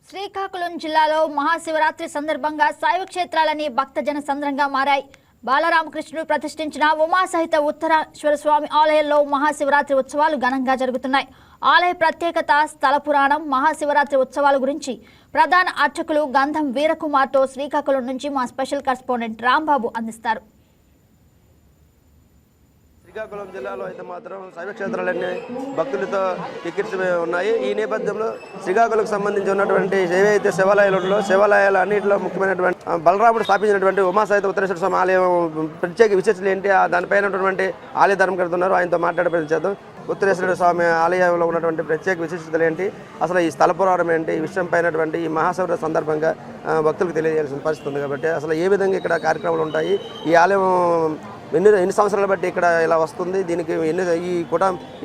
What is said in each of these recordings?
శ్రీకాకుళం జిల్లాలో మహాశివరాత్రి సందర్భంగా శైవ క్షేత్రాలని భక్తజన సంద్రంగా మారాయి. బాలరామకృష్ణుడు ప్రతిష్ఠించిన ఉమాసహిత ఉత్తరేశ్వర స్వామి ఆలయంలో మహాశివరాత్రి ఉత్సవాలు ఘనంగా జరుగుతున్నాయి. ఆలయ ప్రత్యేకత, స్థల పురాణం, మహాశివరాత్రి ఉత్సవాల గురించి ప్రధాన అర్చకులు గంధం వీరకుమార్తో శ్రీకాకుళం నుంచి మా స్పెషల్ కరెస్పాండెంట్ రాంబాబు అందిస్తారు. శ్రీకాకుళం జిల్లాలో అయితే మాత్రం శైవ క్షేత్రాలన్నీ భక్తులతో కిక్కిరిసి ఉన్నాయి. ఈ నేపథ్యంలో శ్రీకాకుళంకు సంబంధించి ఉన్నటువంటి ఏవైతే శివాలయాలు శివాలయాలు అన్నింటిలో ముఖ్యమైనటువంటి బలరాముడు స్థాపించినటువంటి ఉమాసహిత ఉత్తరేశ్వర స్వామి ఆలయం ప్రత్యేక విశేషాలు ఏంటి, దానిపైన ఉన్నటువంటి ఆలయ ధర్మకర్త ఉన్నారు, ఆయనతో మాట్లాడే ప్రయత్నం చేద్దాం. ఉత్తరేశ్వర స్వామి ఆలయంలో ఉన్నటువంటి ప్రత్యేక విశిష్టతలు ఏంటి, అసలు ఈ స్థల పురాణం ఏంటి, ఈ విషయం పైనటువంటి ఈ మహాశివరాత్రి సందర్భంగా భక్తులకు తెలియజేయాల్సిన పరిస్థితి ఉంది. కాబట్టి అసలు ఏ విధంగా ఇక్కడ కార్యక్రమాలు ఉంటాయి, ఈ ఆలయం ఎన్ని సంవత్సరాలు బట్టి ఇక్కడ ఇలా వస్తుంది, దీనికి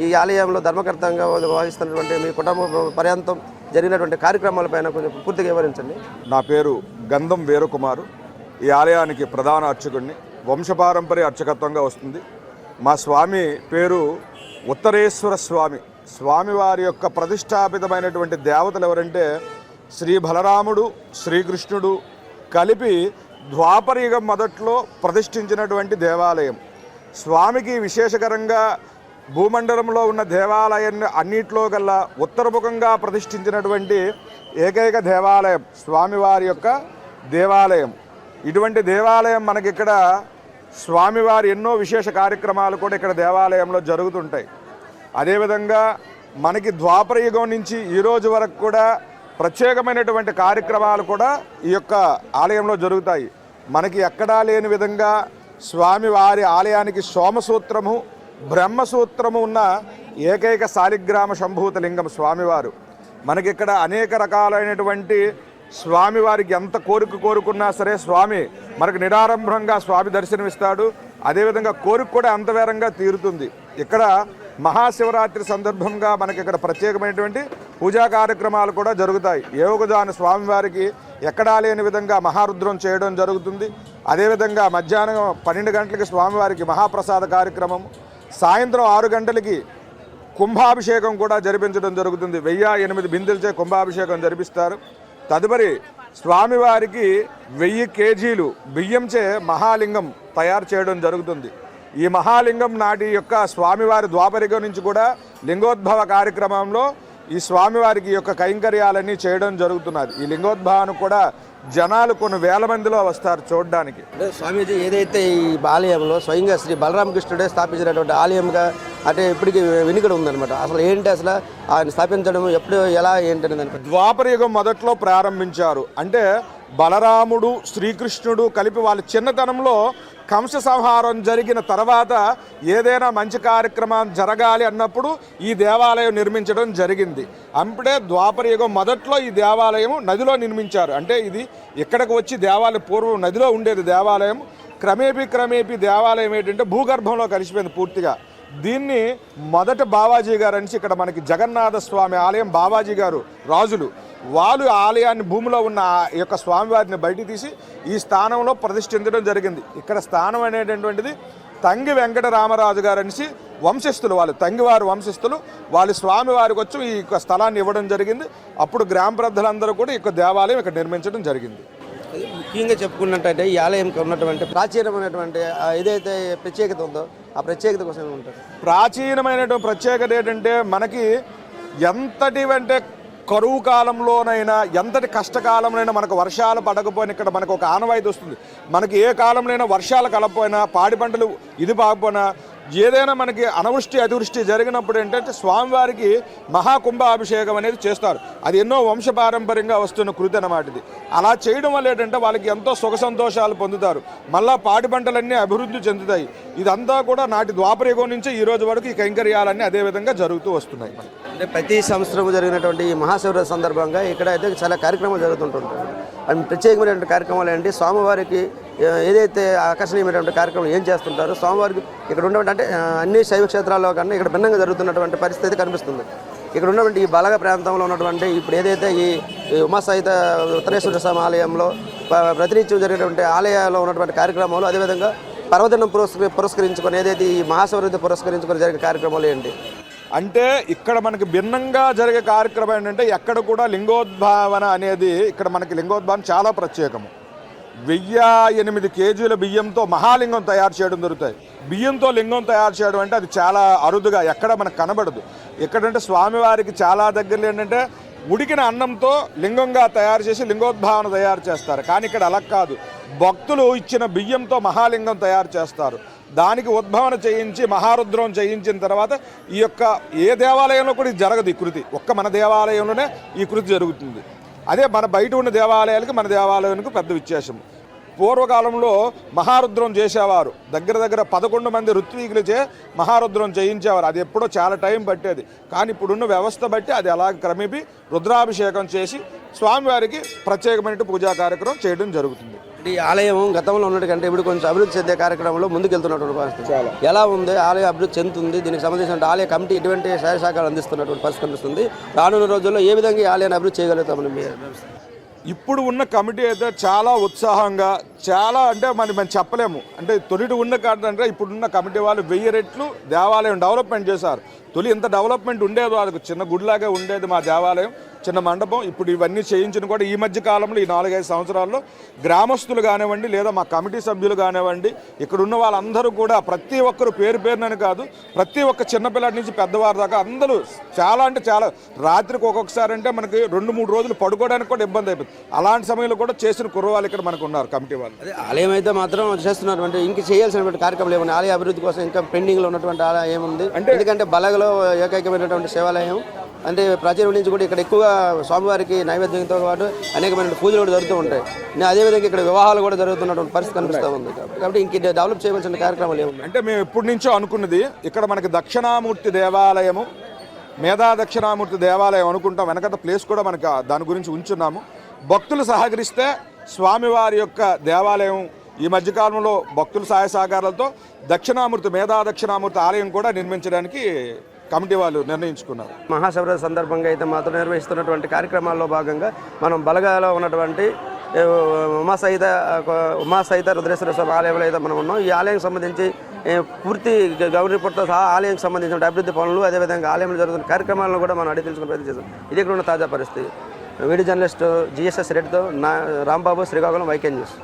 ఈ ఆలయంలో ధర్మకర్తంగా వహిస్తున్నటువంటి మీ కుటుంబ పర్యంతం జరిగినటువంటి కార్యక్రమాలపైన కొంచెం పూర్తిగా వివరించండి. నా పేరు గంధం వీరకుమారు. ఈ ఆలయానికి ప్రధాన అర్చకుడిని. వంశపారంపర్య అర్చకత్వంగా వస్తుంది. మా స్వామి పేరు ఉత్తరేశ్వర స్వామి. స్వామివారి యొక్క ప్రతిష్టాపితమైనటువంటి దేవతలు ఎవరంటే శ్రీ బలరాముడు, శ్రీకృష్ణుడు కలిపి ద్వాపరయుగం మొదట్లో ప్రతిష్ఠించినటువంటి దేవాలయం. స్వామికి విశేషకరంగా భూమండలంలో ఉన్న దేవాలయాన్ని అన్నింటిలో కల్లా ఉత్తరముఖంగా ప్రతిష్ఠించినటువంటి ఏకైక దేవాలయం స్వామివారి యొక్క దేవాలయం. ఇటువంటి దేవాలయం మనకిక్కడ స్వామివారి ఎన్నో విశేష కార్యక్రమాలు కూడా ఇక్కడ దేవాలయంలో జరుగుతుంటాయి. అదేవిధంగా మనకి ద్వాపరయుగం నుంచి ఈరోజు వరకు కూడా ప్రత్యేకమైనటువంటి కార్యక్రమాలు కూడా ఈ యొక్క ఆలయంలో జరుగుతాయి. మనకి ఎక్కడా లేని విధంగా స్వామివారి ఆలయానికి సోమసూత్రము, బ్రహ్మసూత్రము ఉన్న ఏకైక శాలిగ్రామ సంభూత లింగం స్వామివారు. మనకిక్కడ అనేక రకాలైనటువంటి స్వామివారికి ఎంత కోరుకున్నా సరే స్వామి మనకు నిరారంభంగా స్వామి దర్శనమిస్తాడు. అదేవిధంగా కోరిక కూడా అంత వేరంగా తీరుతుంది. ఇక్కడ మహాశివరాత్రి సందర్భంగా మనకి ఇక్కడ ప్రత్యేకమైనటువంటి పూజా కార్యక్రమాలు కూడా జరుగుతాయి. ఏవగుజాను స్వామివారికి ఎక్కడా లేని విధంగా మహారుద్రం చేయడం జరుగుతుంది. అదేవిధంగా మధ్యాహ్నం 12 గంటలకి స్వామివారికి మహాప్రసాద కార్యక్రమం, సాయంత్రం 6 గంటలకి కుంభాభిషేకం కూడా జరిపించడం జరుగుతుంది. 1008 బిందెలచే కుంభాభిషేకం జరిపిస్తారు. తదుపరి స్వామివారికి 1000 కేజీలు బియ్యంచే మహాలింగం తయారు చేయడం జరుగుతుంది. ఈ మహాలింగం నాటి యొక్క స్వామివారి ద్వాపరికం నుంచి కూడా లింగోద్భవ కార్యక్రమంలో ఈ స్వామివారికి యొక్క కైంకర్యాలన్నీ చేయడం జరుగుతున్నది. ఈ లింగోద్భవానికి కూడా జనాలు కొన్ని వేల మందిలో వస్తారు చూడడానికి. స్వామీజీ ఏదైతే ఈ ఆలయంలో స్వయంగా శ్రీ బలరామకృష్ణుడే స్థాపించినటువంటి ఆలయంగా అంటే ఇప్పటికీ వెనుకడ ఉందన్నమాట. అసలు ఏంటి, అసలు ఆయన స్థాపించడం ఎప్పుడు, ఎలా ఏంటనేది ద్వాపరయుగం మొదట్లో ప్రారంభించారు. అంటే బలరాముడు, శ్రీకృష్ణుడు కలిపి వాళ్ళ చిన్నతనంలో కంస సంహారం జరిగిన తర్వాత ఏదైనా మంచి కార్యక్రమం జరగాలి అన్నప్పుడు ఈ దేవాలయం నిర్మించడం జరిగింది. అప్పుడే ద్వాపరయుగం మొదట్లో ఈ దేవాలయం నదిలో నిర్మించారు. అంటే ఇది ఇక్కడికి వచ్చి దేవాలయం పూర్వం నదిలో ఉండేది దేవాలయం. క్రమేపీ దేవాలయం ఏంటంటే భూగర్భంలో కలిసిపోయింది పూర్తిగా. దీన్ని మొదట బావాజీ గారు అనేసి ఇక్కడ మనకి జగన్నాథ స్వామి ఆలయం బావాజీ గారు రాజులు వాళ్ళు ఆలయాన్ని భూమిలో ఉన్న ఈ యొక్క స్వామివారిని బయటికి తీసి ఈ స్థానంలో ప్రతిష్ఠించడం జరిగింది. ఇక్కడ స్థానం అనేటటువంటిది తంగి వెంకటరామరాజు గారు అనేసి వంశస్థులు, వాళ్ళు తంగివారి వంశస్థులు, వాళ్ళు స్వామివారికి వచ్చి ఈ యొక్క స్థలాన్ని ఇవ్వడం జరిగింది. అప్పుడు గ్రామ ప్రజలందరూ కూడా ఈ యొక్క దేవాలయం ఇక్కడ నిర్మించడం జరిగింది. ముఖ్యంగా చెప్పుకున్నట్టయితే ఈ ఆలయంకి ఉన్నటువంటి ప్రాచీనమైనటువంటి ఏదైతే ప్రత్యేకత ఉందో ఆ ప్రత్యేకత కోసం ఉంటుంది. ప్రాచీనమైనటువంటి ప్రత్యేకత ఏంటంటే మనకి ఎంతటి అంటే కరువు కాలంలోనైనా ఎంతటి కష్టకాలంలోనైనా మనకు వర్షాలు పడకపోయినా ఇక్కడ మనకు ఒక ఆనవాయితీ వస్తుంది. మనకి ఏ కాలంలోనైనా వర్షాలు కలకపోయినా, పాడి పంటలు ఇది పాకపోయినా, ఏదైనా మనకి అనావృష్టి అతివృష్టి జరిగినప్పుడు ఏంటంటే స్వామివారికి మహాకుంభాభిషేకం అనేది చేస్తారు. అది ఎన్నో వంశపారంపర్యంగా వస్తున్న కృతి అన్నమాట. ఇది అలా చేయడం వల్ల ఏంటంటే వాళ్ళకి ఎంతో సుఖ సంతోషాలు పొందుతారు. మళ్ళా పాడి పంటలన్నీ అభివృద్ధి చెందుతాయి. ఇదంతా కూడా నాటి ద్వాపరయుగం నుంచి ఈ రోజు వరకు ఈ కైంకర్యాలన్నీ అదేవిధంగా జరుగుతూ వస్తున్నాయి. అంటే ప్రతి సంవత్సరం జరిగినటువంటి ఈ మహాశివరాత్రి సందర్భంగా ఇక్కడ అయితే చాలా కార్యక్రమాలు జరుగుతుంటుంటాయి. అండ్ ప్రత్యేకమైనటువంటి కార్యక్రమాలు ఏంటి, స్వామివారికి ఏదైతే ఆకర్షణీయమైనటువంటి కార్యక్రమం ఏం చేస్తుంటారో స్వామివారికి ఇక్కడ ఉన్నటువంటి అంటే అన్ని శైవ క్షేత్రాల్లో కన్నా ఇక్కడ భిన్నంగా జరుగుతున్నటువంటి పరిస్థితి కనిపిస్తుంది. ఇక్కడ ఉన్నటువంటి ఈ బలగ ప్రాంతంలో ఉన్నటువంటి ఇప్పుడు ఏదైతే ఈ ఉమాసహిత ఉత్తరేశ్వర స్వామి ఆలయంలో ప్రతినిత్యం జరిగేటువంటి ఆలయాల్లో ఉన్నటువంటి కార్యక్రమాలు, అదేవిధంగా పర్వదినం పురస్కరించుకొని ఏదైతే ఈ మహాశివరాత్రి పురస్కరించుకొని జరిగే కార్యక్రమాలు ఏంటి? అంటే ఇక్కడ మనకి భిన్నంగా జరిగే కార్యక్రమం ఏంటంటే ఎక్కడ కూడా లింగోద్భావన అనేది ఇక్కడ మనకి లింగోద్భావన చాలా ప్రత్యేకము. 1008 కేజీల బియ్యంతో మహాలింగం తయారు చేయడం జరుగుతాయి. బియ్యంతో లింగం తయారు చేయడం అంటే అది చాలా అరుదుగా ఎక్కడ మనకు కనబడదు. ఎక్కడంటే స్వామివారికి చాలా దగ్గరలో ఏంటంటే ఉడికిన అన్నంతో లింగంగా తయారు చేసి లింగోద్భావన తయారు చేస్తారు. కానీ ఇక్కడ అలా కాదు, భక్తులు ఇచ్చిన బియ్యంతో మహాలింగం తయారు చేస్తారు. దానికి ఉద్భవన చేయించి మహారుద్రం చేయించిన తర్వాత ఈ యొక్క ఏ దేవాలయంలో కూడా ఇది జరగదు. ఈ కృతి ఒక్క మన దేవాలయంలోనే ఈ కృతి జరుగుతుంది. అదే మన బయట ఉన్న దేవాలయాలకి మన దేవాలయానికి పెద్ద వ్యత్యాసం. పూర్వకాలంలో మహారుద్రం చేసేవారు, దగ్గర 11 మంది ఋత్వీకులచే మహారుద్రం చేయించేవారు. అది ఎప్పుడో చాలా టైం పట్టేది. కానీ ఇప్పుడున్న వ్యవస్థ బట్టి అది అలా క్రమేపీ రుద్రాభిషేకం చేసి స్వామివారికి ప్రత్యేకమైన పూజా కార్యక్రమం చేయడం జరుగుతుంది. ఈ ఆలయం గతంలో ఉన్నట్టు కంటే ఇప్పుడు కొంచెం అభివృద్ధి చెందే కార్యక్రమంలో ముందుకెళ్తున్నటువంటి పరిస్థితి ఎలా ఉంది? ఆలయ అభివృద్ధి చెందుతుంది. దీనికి సంబంధించిన ఆలయ కమిటీ ఎటువంటి సహాయ సహకారాలు అందిస్తున్నటువంటి పరిస్థితి కనిపిస్తుంది. రానున్న రోజుల్లో ఏ విధంగా ఈ ఆలయాన్ని అభివృద్ధి చేయగలుగుతామని మీరు? ఇప్పుడు ఉన్న కమిటీ అయితే చాలా ఉత్సాహంగా, చాలా అంటే మనం చెప్పలేము. అంటే తొలిటి ఉన్న అంటే ఇప్పుడున్న కమిటీ వాళ్ళు 1000 రెట్లు దేవాలయం డెవలప్మెంట్ చేశారు. తొలి ఎంత డెవలప్మెంట్ ఉండేదో, అది చిన్న గుడిలాగే ఉండేది మా దేవాలయం, చిన్న మండపం. ఇప్పుడు ఇవన్నీ చేయించిన కూడా ఈ మధ్య కాలంలో ఈ 4-5 సంవత్సరాల్లో గ్రామస్తులు కానివ్వండి, లేదా మా కమిటీ సభ్యులు కానివ్వండి, ఇక్కడ ఉన్న వాళ్ళందరూ కూడా ప్రతి ఒక్కరు పేరునని కాదు, ప్రతి ఒక్క చిన్నపిల్లడి నుంచి పెద్దవారి దాకా అందరూ చాలా అంటే చాలా, రాత్రికి ఒక్కొక్కసారి అంటే మనకి 2-3 రోజులు పడుకోవడానికి కూడా ఇబ్బంది అయిపోతుంది. అలాంటి సమయంలో కూడా చేసిన కుర్రవాళ్ళు ఇక్కడ మనకు ఉన్నారు కమిటీ వాళ్ళు. అదే ఆలయం అయితే మాత్రం చేస్తున్నటువంటి ఇంక చేయాల్సినటువంటి కార్యక్రమాలు ఏమన్నా, ఆలయ అభివృద్ధి కోసం ఇంకా పెండింగ్లో ఉన్నటువంటి ఆలయం ఏముంది అంటే? ఎందుకంటే బలగలో ఏకైకమైనటువంటి శివాలయం అంటే ప్రాచీనం నుంచి కూడా ఇక్కడ ఎక్కువగా స్వామివారికి నైవేద్యంతో పాటు అనేకమైన పూజలు కూడా జరుగుతూ ఉంటాయి. అదేవిధంగా ఇక్కడ వివాహాలు కూడా జరుగుతున్నటువంటి పరిస్థితి కనిపిస్తూ ఉంది. కాబట్టి ఇంక డెవలప్ చేయవలసిన కార్యక్రమాలు ఏమున్నాయి అంటే మేము ఎప్పటి నుంచో అనుకున్నది, ఇక్కడ మనకి దక్షిణామూర్తి దేవాలయము, మేధా దక్షిణామూర్తి దేవాలయం అనుకుంటాం. వెనకత ప్లేస్ కూడా మనకి దాని గురించి ఉంచున్నాము. భక్తులు సహకరిస్తే స్వామివారి యొక్క దేవాలయం ఈ మధ్యకాలంలో భక్తుల సహాయ సహకారాలతో దక్షిణామూర్తి, మేధా దక్షిణామూర్తి ఆలయం కూడా నిర్మించడానికి కమిటీ వాళ్ళు నిర్ణయించుకున్నారు. మహాశివరాత్రి సందర్భంగా అయితే మాత్రం నిర్వహిస్తున్నటువంటి కార్యక్రమాల్లో భాగంగా మనం బలగాలో ఉన్నటువంటి ఉమాసహిత రుద్రేశ్వర స్వామి ఆలయంలో అయితే మనం ఉన్నాం. ఈ ఆలయం సంబంధించి పూర్తి గౌరీ రిపోర్ట్తో సహా ఆలయానికి సంబంధించిన అభివృద్ధి పనులు, అదేవిధంగా ఆలయంలో జరుగుతున్న కార్యక్రమాలను కూడా మనం అడిగి తెలుసుకునే ప్రయత్నం చేస్తాం. ఇది ఇక్కడ ఉన్న తాజా పరిస్థితి. వీడియో జర్నలిస్టు GSS రెడ్డితో రాంబాబు, శ్రీకాకుళం, వైకే న్యూస్.